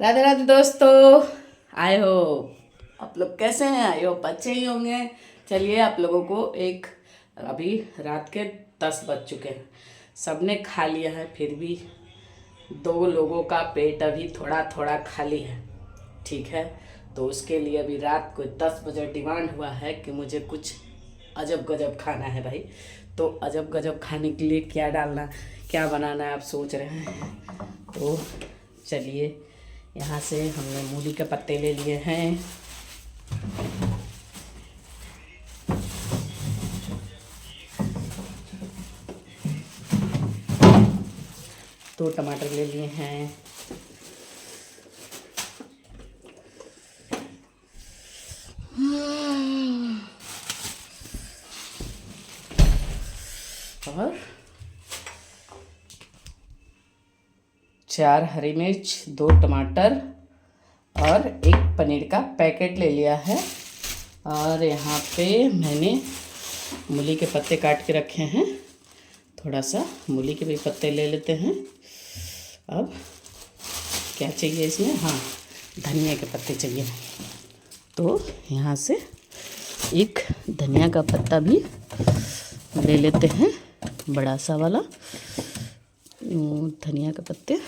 राधे राधे दोस्तों, आए हो आप लोग कैसे हैं? आए हो अच्छे ही होंगे। चलिए आप लोगों को एक अभी रात के 10 बज चुके हैं। सबने खा लिया है, फिर भी 2 लोगों का पेट अभी थोड़ा थोड़ा खाली है। ठीक है, तो उसके लिए अभी रात को 10 बजे डिमांड हुआ है कि मुझे कुछ अजब गजब खाना है भाई। तो अजब गजब खाने के लिए क्या डालना, क्या बनाना है आप सोच रहे हैं? तो चलिए, यहाँ से हमने मूली के पत्ते ले लिए हैं, दो टमाटर ले लिए हैं, और 4 हरी मिर्च, 2 टमाटर और एक पनीर का पैकेट ले लिया है। और यहाँ पे मैंने मूली के पत्ते काट के रखे हैं। थोड़ा सा मूली के भी पत्ते ले लेते हैं। अब क्या चाहिए इसमें? हाँ, धनिया के पत्ते चाहिए। तो यहाँ से एक धनिया का पत्ता भी ले लेते हैं, बड़ा सा वाला धनिया के पत्ते।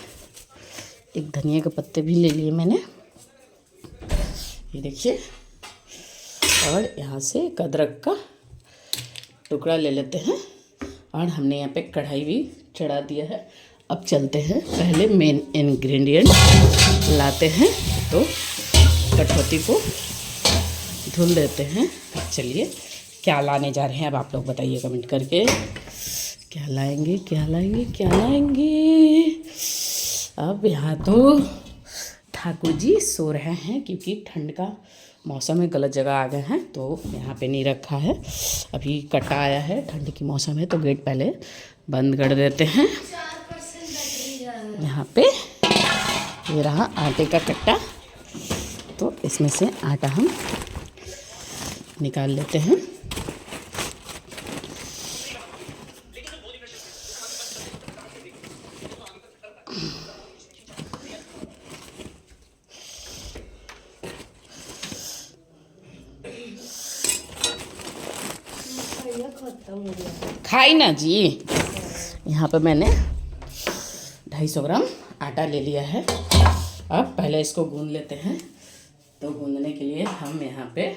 एक धनिया के पत्ते भी ले लिए मैंने, ये देखिए। और यहाँ से एक अदरक का टुकड़ा ले लेते हैं। और हमने यहाँ पे कढ़ाई भी चढ़ा दिया है। अब चलते हैं, पहले मेन इंग्रेडिएंट लाते हैं। तो कटौती को धुल देते हैं। चलिए, क्या लाने जा रहे हैं अब आप लोग बताइए कमेंट करके। क्या लाएंगे, क्या लाएंगे, क्या लाएंगे? अब यहाँ तो ठाकुर जी सो रहे हैं क्योंकि ठंड का मौसम है, गलत जगह आ गए हैं तो यहाँ पे नहीं रखा है। अभी कटा आया है, ठंड की मौसम है तो गेट पहले बंद कर देते हैं। यहाँ पे ये रहा आटे का कट्टा, तो इसमें से आटा हम निकाल लेते हैं। खाई ना जी। यहाँ पे मैंने 250 ग्राम आटा ले लिया है। अब पहले इसको गूंद लेते हैं। तो गूंदने के लिए हम यहाँ पे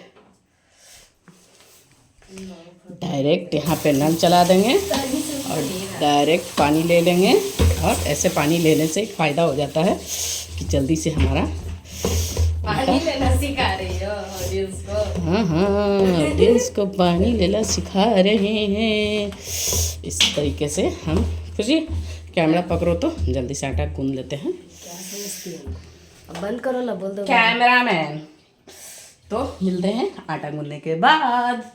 डायरेक्ट यहाँ पे नल चला देंगे और डायरेक्ट पानी ले लेंगे। और ऐसे पानी लेने से एक फ़ायदा हो जाता है कि जल्दी से हमारा पानी लेना सिखा रही हो ऑडियंस को। हाँ हाँ, ऑडियंस को पानी लेना सिखा रहे हैं। इस तरीके से हम, फिर जी कैमरा पकड़ो तो जल्दी से आटा गूंद लेते हैं। क्या समझती हो? अब बंद करो ना, बोल दो कैमरामैन। तो मिलते हैं आटा गूंदने के बाद।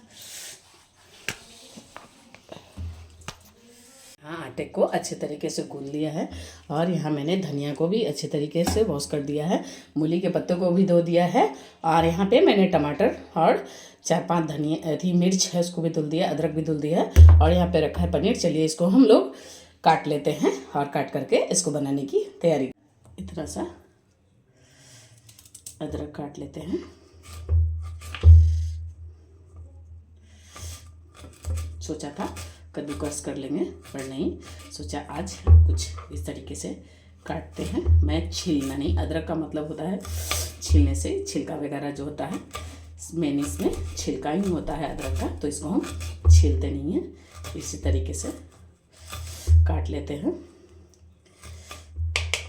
हाँ, आटे को अच्छे तरीके से गूंद लिया है। और यहाँ मैंने धनिया को भी अच्छे तरीके से वॉश कर दिया है, मूली के पत्तों को भी धो दिया है। और यहाँ पे मैंने टमाटर और 4-5 धनिया थी मिर्च है उसको भी धुल दिया, अदरक भी धुल दिया है। और यहाँ पे रखा है पनीर। चलिए इसको हम लोग काट लेते हैं और काट करके इसको बनाने की तैयारी। इतना सा अदरक काट लेते हैं। सोचा था कद्दूकस कर लेंगे पर नहीं, सोचा आज कुछ इस तरीके से काटते हैं। मैं छीलना नहीं, अदरक का मतलब होता है छीलने से, छिलका वगैरह जो होता है मेन इसमें छिलका ही होता है अदरक का, तो इसको हम छीलते नहीं हैं। इसी तरीके से काट लेते हैं।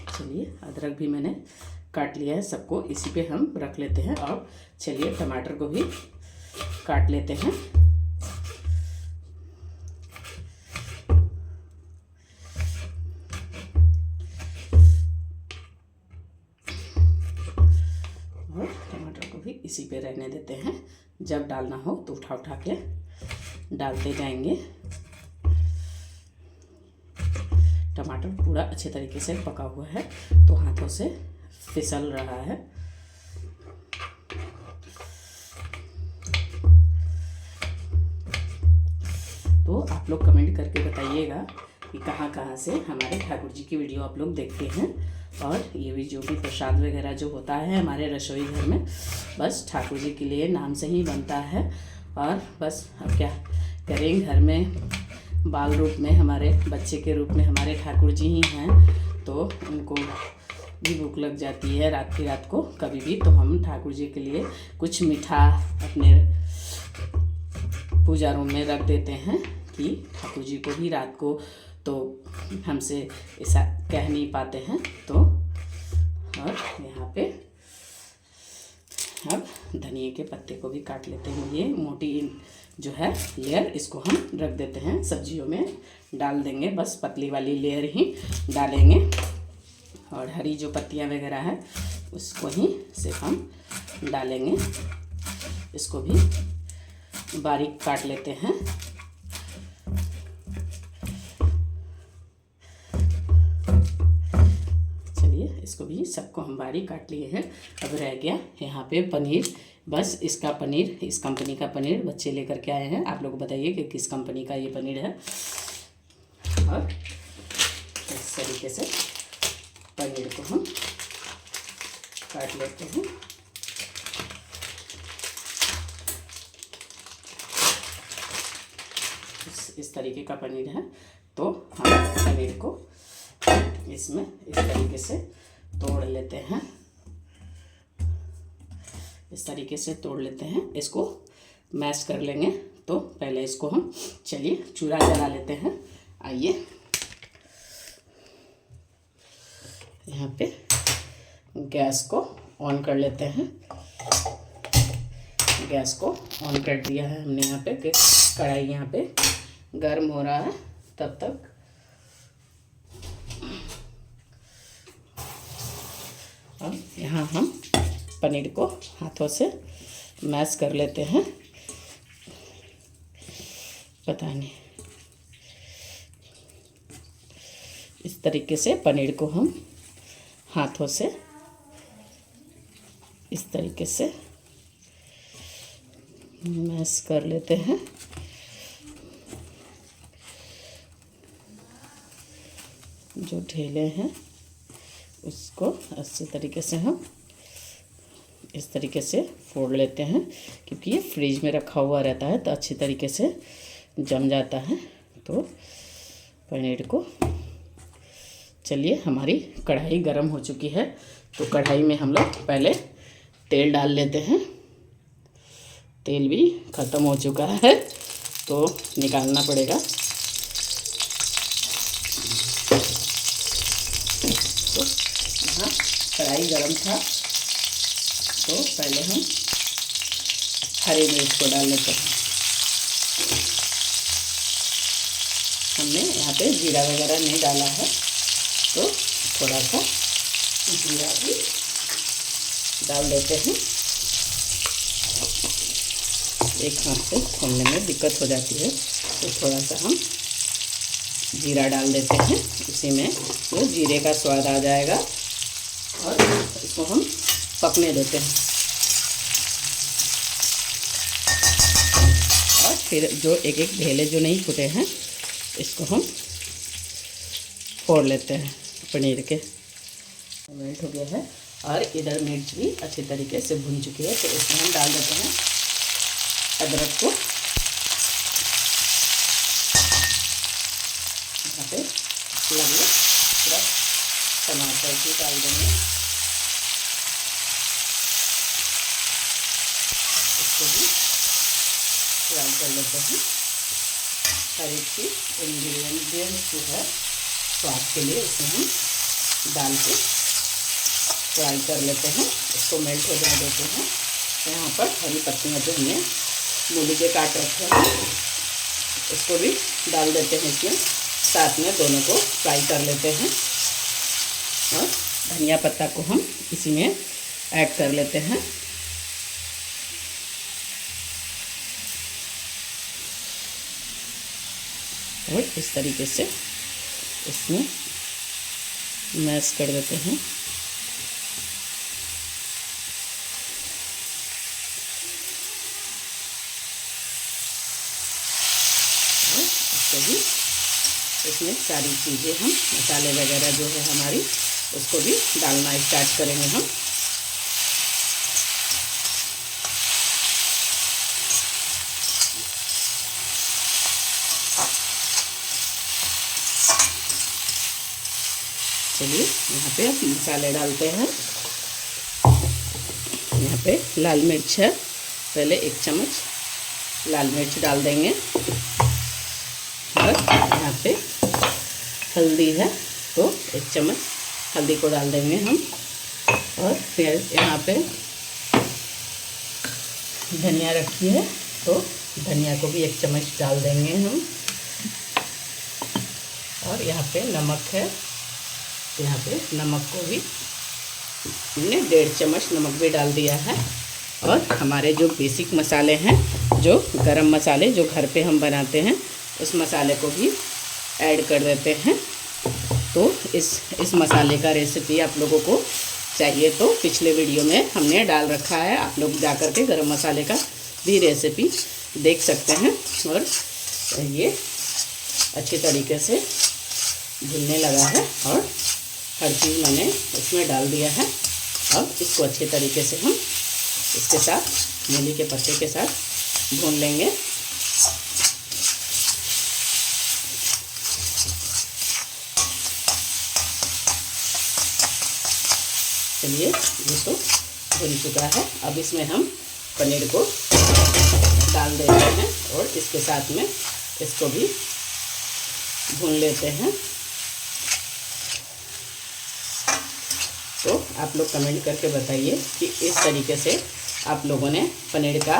चलिए, अदरक भी मैंने काट लिया है, सबको इसी पे हम रख लेते हैं। और चलिए टमाटर को भी काट लेते हैं। और टमाटर को भी इसी पे रहने देते हैं। जब डालना हो तो उठा उठा के डालते जाएंगे। टमाटर पूरा अच्छे तरीके से पका हुआ है तो हाथों से फिसल रहा है। तो आप लोग कमेंट करके बताइएगा कि कहाँ कहाँ से हमारे ठाकुर जी की वीडियो आप लोग देखते हैं और ये भी जो भी प्रसाद वगैरह जो होता है हमारे रसोई घर में, बस ठाकुर जी के लिए नाम से ही बनता है। और बस अब क्या करें, घर में बाल रूप में हमारे बच्चे के रूप में हमारे ठाकुर जी ही हैं, तो उनको भी भूख लग जाती है रात की रात को कभी भी, तो हम ठाकुर जी के लिए कुछ मीठा अपने पूजा रूम में रख देते हैं कि ठाकुर जी को भी रात को तो हमसे ऐसा कह नहीं पाते हैं। तो और यहाँ पे अब धनिए के पत्ते को भी काट लेते हैं। ये मोटी जो है लेयर, इसको हम रख देते हैं, सब्जियों में डाल देंगे, बस पतली वाली लेयर ही डालेंगे। और हरी जो पत्तियाँ वगैरह है उसको ही सिर्फ हम डालेंगे। इसको भी बारीक काट लेते हैं। चलिए इसको भी सबको हम बारीक काट लिए हैं। अब रह गया यहाँ पे पनीर, बस इसका पनीर, इस कंपनी का पनीर बच्चे लेकर के आए हैं। आप लोग बताइए कि किस कंपनी का ये पनीर है। और इस तरीके से पनीर को हम काट लेते हैं। इस तरीके का पनीर है, तो हम पनीर को इसमें इस तरीके से तोड़ लेते हैं। इस तरीके से तोड़ लेते हैं, इसको मैश कर लेंगे। तो पहले इसको हम चलिए चूल्हा जला लेते हैं। आइए यहाँ पे गैस को ऑन कर लेते हैं। गैस को ऑन कर दिया है हमने यहाँ पे, कढ़ाई यहाँ पे गर्म हो रहा है। तब तक अब यहाँ हम पनीर को हाथों से मैश कर लेते हैं। पता नहीं, इस तरीके से पनीर को हम हाथों से इस तरीके से मैश कर लेते हैं। जो ढेले हैं उसको अच्छे तरीके से हम इस तरीके से फोड़ लेते हैं, क्योंकि ये फ्रिज में रखा हुआ रहता है तो अच्छी तरीके से जम जाता है। तो पनीर को, चलिए हमारी कढ़ाई गर्म हो चुकी है, तो कढ़ाई में हम लोग पहले तेल डाल लेते हैं। तेल भी ख़त्म हो चुका है तो निकालना पड़ेगा। तो यहाँ कढ़ाई गरम था, तो पहले हम हरी मिर्च को डाल लेते हैं। हमने यहाँ पे जीरा वगैरह नहीं डाला है, तो थोड़ा सा जीरा भी डाल देते हैं। एक हाथ से खोलने में दिक्कत हो जाती है, तो थोड़ा सा हम जीरा डाल देते हैं। इसी में वो जीरे का स्वाद आ जाएगा और इसको हम पकने देते हैं। और फिर जो एक एक ढेले जो नहीं फूटे हैं इसको हम फोड़ लेते हैं पनीर के। मेल्ट हो गया है और इधर मिर्च भी अच्छी तरीके से भुन चुकी है, तो इसमें हम डाल देते हैं अदरक को। यहाँ पे लगे पूरा टमाटर भी डाल देंगे। इसको भी फ्राई कर लेते हैं। हर एक चीज़ इंग्रेडिएंट्स जो है स्वाद के लिए इसमें हम डाल के फ्राई कर लेते हैं। इसको मेल्ट हो जाने देते हैं। यहाँ पर हरी पत्तियाँ जो हमने मूली के काट रखे हैं इसको भी डाल देते हैं इसमें, साथ में दोनों को फ्राई कर लेते हैं। और धनिया पत्ता को हम इसी में ऐड कर लेते हैं। और इस तरीके से इसमें मैश कर देते हैं। इसको भी इसमें सारी चीज़ें हम मसाले वगैरह जो है हमारी उसको भी डालना स्टार्ट करेंगे हम। चलिए यहाँ पे मसाले डालते हैं। यहाँ पे लाल मिर्च है, पहले 1 चम्मच लाल मिर्च डाल देंगे। और यहाँ पे हल्दी है तो 1 चम्मच हल्दी को डाल देंगे हम। और फिर यहाँ पे धनिया रखी है तो धनिया को भी 1 चम्मच डाल देंगे हम। और यहाँ पे नमक है, यहाँ पे नमक को भी हमने 1.5 चम्मच नमक भी डाल दिया है। और हमारे जो बेसिक मसाले हैं, जो गरम मसाले जो घर पे हम बनाते हैं, उस मसाले को भी ऐड कर देते हैं। तो इस मसाले का रेसिपी आप लोगों को चाहिए तो पिछले वीडियो में हमने डाल रखा है, आप लोग जा कर के गरम मसाले का भी रेसिपी देख सकते हैं। और ये अच्छी तरीके से भुनने लगा है और हर चीज़ मैंने इसमें डाल दिया है। अब इसको अच्छे तरीके से हम इसके साथ मूली के पत्ते के साथ भून लेंगे। चलिए ये तो भुन चुका है। अब इसमें हम पनीर को डाल देते हैं और इसके साथ में इसको भी भून लेते हैं। तो आप लोग कमेंट करके बताइए कि इस तरीके से आप लोगों ने पनीर का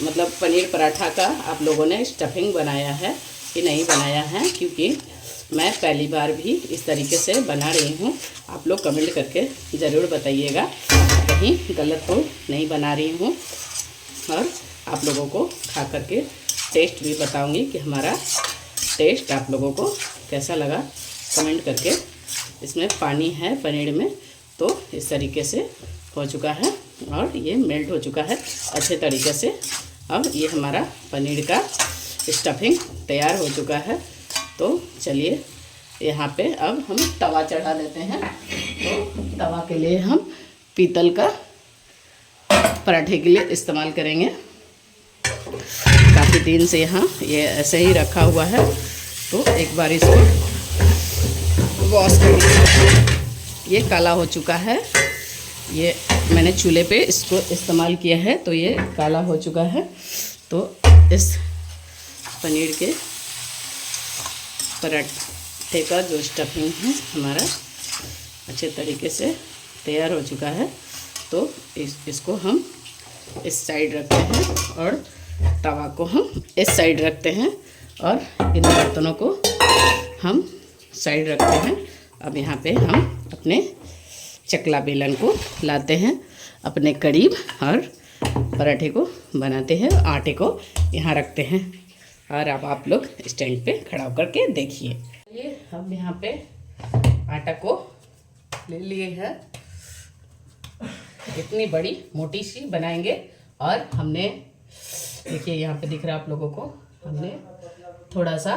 मतलब पनीर पराठा का आप लोगों ने स्टफिंग बनाया है कि नहीं बनाया है, क्योंकि मैं पहली बार भी इस तरीके से बना रही हूँ। आप लोग कमेंट करके ज़रूर बताइएगा, कहीं गलत तो नहीं बना रही हूँ। और आप लोगों को खा करके टेस्ट भी बताऊँगी कि हमारा टेस्ट आप लोगों को कैसा लगा, कमेंट करके। इसमें पानी है पनीर में, तो इस तरीके से हो चुका है और ये मेल्ट हो चुका है अच्छे तरीके से। अब ये हमारा पनीर का स्टफिंग तैयार हो चुका है। तो चलिए यहाँ पे अब हम तवा चढ़ा देते हैं। तो तवा के लिए हम पीतल का पराठे के लिए इस्तेमाल करेंगे। काफ़ी दिन से यहाँ ये ऐसे ही रखा हुआ है, तो एक बार इसको वॉश कर लिया। ये काला हो चुका है, ये मैंने चूल्हे पे इसको इस्तेमाल किया है तो ये काला हो चुका है। तो इस पनीर के पराठे का जो स्टफिंग है हमारा अच्छे तरीके से तैयार हो चुका है। तो इसको हम इस साइड रखते हैं और तवा को हम इस साइड रखते हैं और इन बर्तनों को हम साइड रखते हैं। अब यहाँ पे हम अपने चकला बेलन को लाते हैं अपने करीब और पराठे को बनाते हैं। आटे को यहाँ रखते हैं और अब आप लोग स्टैंड पे खड़ा होकर के देखिए। ये हम यहाँ पे आटा को ले लिए हैं, इतनी बड़ी मोटी सी बनाएंगे। और हमने देखिए यहाँ पे दिख रहा है आप लोगों को, हमने थोड़ा सा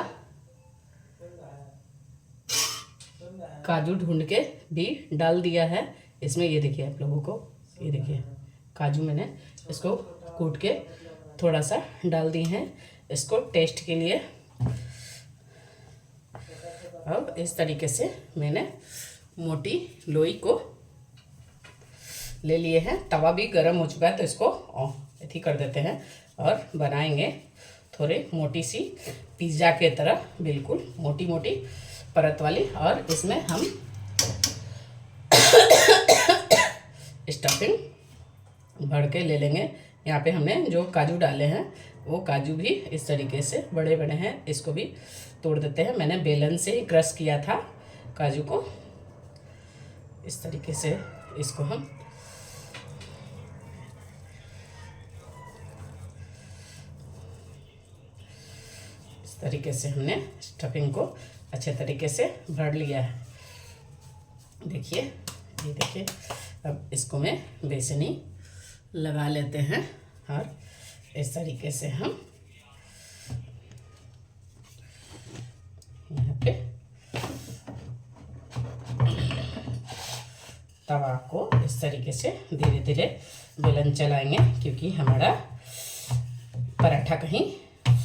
काजू ढूंढ के भी डाल दिया है इसमें। ये देखिए आप लोगों को, ये देखिए काजू मैंने इसको कूट के थोड़ा सा डाल दी हैं इसको टेस्ट के लिए। अब इस तरीके से मैंने मोटी लोई को ले लिए हैं। तवा भी गर्म हो चुका है तो इसको ऐसे कर देते हैं और बनाएंगे थोड़े मोटी सी पिज़्ज़ा के तरह, बिल्कुल मोटी मोटी परत वाली। और इसमें हम स्टफिंग भर के ले लेंगे। यहाँ पे हमने जो काजू डाले हैं वो काजू भी इस तरीके से बड़े बड़े हैं, इसको भी तोड़ देते हैं। मैंने बेलन से ही क्रश किया था काजू को। इस तरीके से इसको हम इस तरीके से हमने स्टफिंग को अच्छे तरीके से भर लिया है। देखिए ये देखिए। अब इसको मैं बेसनी लगा लेते हैं और इस तरीके से हम यहाँ पे तवा को इस तरीके से धीरे धीरे बेलन चलाएंगे, क्योंकि हमारा पराठा कहीं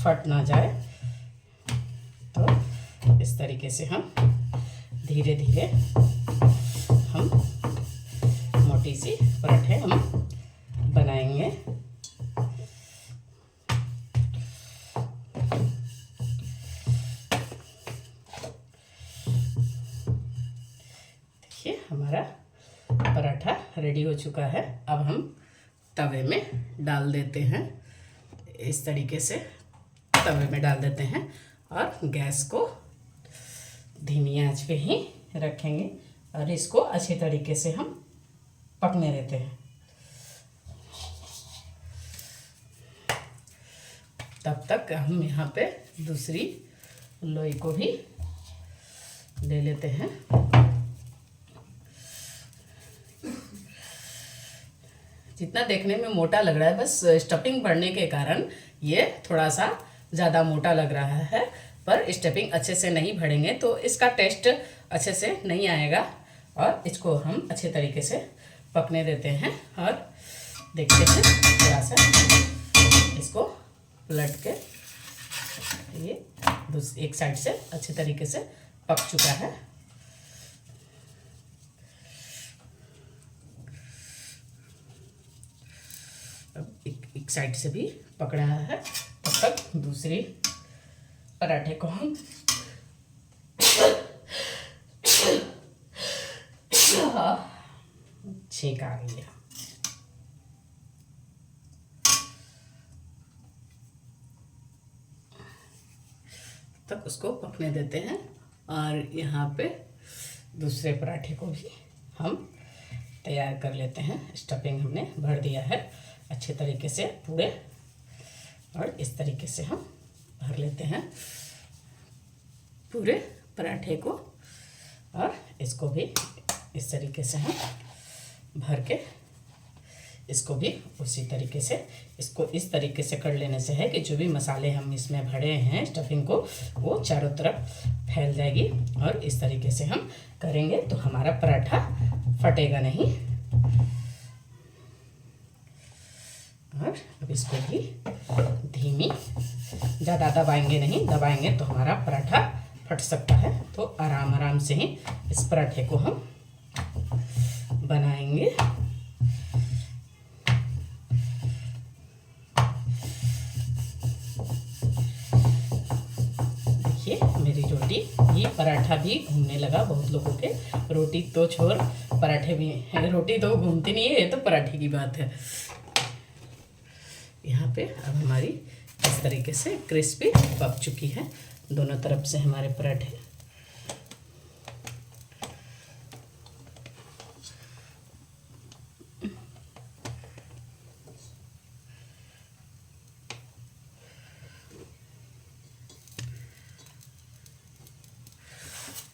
फट ना जाए। तो इस तरीके से हम धीरे धीरे हम मोटी सी पराठे हम बनाएंगे। देखिए हमारा पराठा रेडी हो चुका है। अब हम तवे में डाल देते हैं, इस तरीके से तवे में डाल देते हैं और गैस को धीमी आंच पे ही रखेंगे और इसको अच्छी तरीके से हम पकने देते हैं। तब तक हम यहाँ पे दूसरी लोई को भी ले लेते हैं। जितना देखने में मोटा लग रहा है, बस स्टफिंग बढ़ने के कारण ये थोड़ा सा ज़्यादा मोटा लग रहा है, पर स्टफिंग अच्छे से नहीं भरेंगे तो इसका टेस्ट अच्छे से नहीं आएगा। और इसको हम अच्छे तरीके से पकने देते हैं और देखते हैं थोड़ा सा इसको पलट के। ये एक साइड से अच्छे तरीके से पक चुका है। अब एक साइड से भी पक रहा है, तब तक दूसरी पराठे को हम छेक आ गया। तक उसको पकने देते हैं और यहाँ पे दूसरे पराठे को भी हम तैयार कर लेते हैं। स्टफिंग हमने भर दिया है अच्छे तरीके से पूरे, और इस तरीके से हम भर लेते हैं पूरे पराठे को। और इसको भी इस तरीके से हम भर के इसको भी उसी तरीके से, इसको इस तरीके से कर लेने से है कि जो भी मसाले हम इसमें भरे हैं स्टफिंग को, वो चारों तरफ फैल जाएगी। और इस तरीके से हम करेंगे तो हमारा पराठा फटेगा नहीं। और अब इसको भी धीमी, ज़्यादा दबाएंगे नहीं, दबाएंगे तो हमारा पराठा फट सकता है। तो आराम आराम से ही इस पराठे को हम बनाएंगे। देखिए मेरी रोटी, ये पराठा भी घूमने लगा। बहुत लोगों के रोटी तो छोड़, पराठे भी, रोटी तो घूमती नहीं है, ये तो पराठे की बात है। यहाँ पे अब हमारी इस तरीके से क्रिस्पी पक चुकी है दोनों तरफ से हमारे पराठे।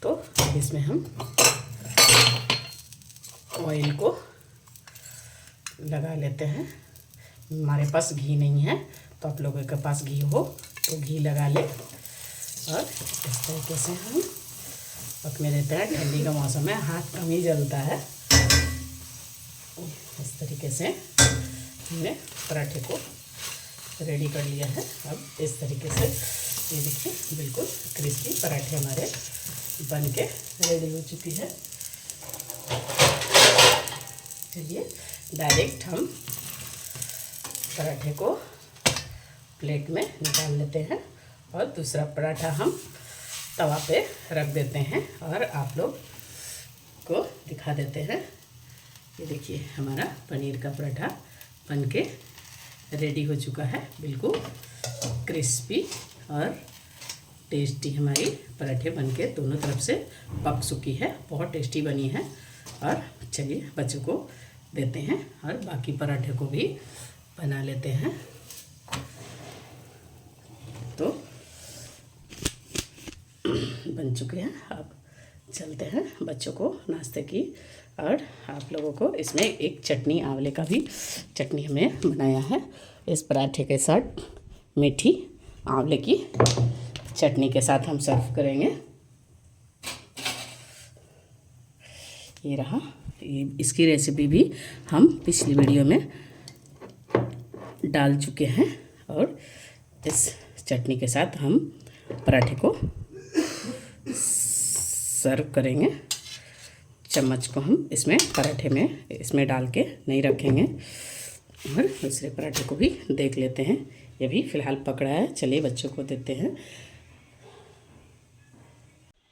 तो इसमें हम ऑयल को लगा लेते हैं। हमारे पास घी नहीं है, तो आप लोगों के पास घी हो तो घी लगा ले। और इस तरीके से हम पकने देते हैं। ठंडी का मौसम है, हाथ कम ही जलता है। इस तरीके से हमने पराठे को रेडी कर लिया है। अब इस तरीके से ये देखिए बिल्कुल क्रिस्पी पराठे हमारे बन के रेडी हो चुकी है। चलिए डायरेक्ट हम पराठे को प्लेट में निकाल लेते हैं और दूसरा पराठा हम तवा पे रख देते हैं और आप लोग को दिखा देते हैं। ये देखिए हमारा पनीर का पराठा बन के रेडी हो चुका है। बिल्कुल क्रिस्पी और टेस्टी हमारी पराठे बनके दोनों तरफ से पक चुकी है। बहुत टेस्टी बनी है। और चलिए बच्चों को देते हैं और बाकी पराठे को भी बना लेते हैं। तो बन चुके हैं। अब चलते हैं बच्चों को नाश्ते की। और आप लोगों को इसमें एक चटनी, आंवले का भी चटनी हमने बनाया है। इस पराठे के साथ मीठी आंवले की चटनी के साथ हम सर्व करेंगे। ये रहा। ये इसकी रेसिपी भी हम पिछली वीडियो में डाल चुके हैं और इस चटनी के साथ हम पराठे को सर्व करेंगे। चम्मच को हम इसमें पराठे में इसमें डाल के नहीं रखेंगे और दूसरे पराठे को भी देख लेते हैं। ये भी फ़िलहाल पकड़ा है, चलिए बच्चों को देते हैं।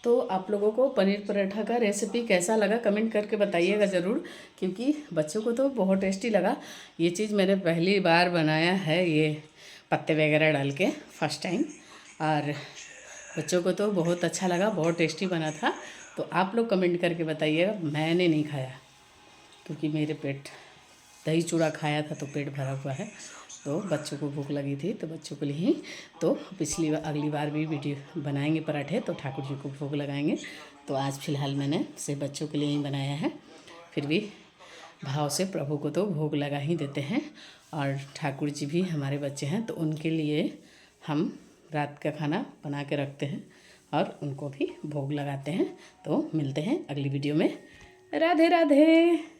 तो आप लोगों को पनीर पराठा का रेसिपी कैसा लगा कमेंट करके बताइएगा ज़रूर, क्योंकि बच्चों को तो बहुत टेस्टी लगा। ये चीज़ मैंने पहली बार बनाया है, ये पत्ते वगैरह डाल के फर्स्ट टाइम, और बच्चों को तो बहुत अच्छा लगा, बहुत टेस्टी बना था। तो आप लोग कमेंट करके बताइएगा। मैंने नहीं खाया क्योंकि मेरे पेट दही चूड़ा खाया था तो पेट भरा हुआ है, तो बच्चों को भूख लगी थी तो बच्चों के लिए ही। तो अगली बार भी वीडियो बनाएंगे पराठे तो ठाकुर जी को भोग लगाएंगे। तो आज फ़िलहाल मैंने सिर्फ बच्चों के लिए ही बनाया है, फिर भी भाव से प्रभु को तो भोग लगा ही देते हैं। और ठाकुर जी भी हमारे बच्चे हैं तो उनके लिए हम रात का खाना बना के रखते हैं और उनको भी भोग लगाते हैं। तो मिलते हैं अगली वीडियो में। राधे राधे।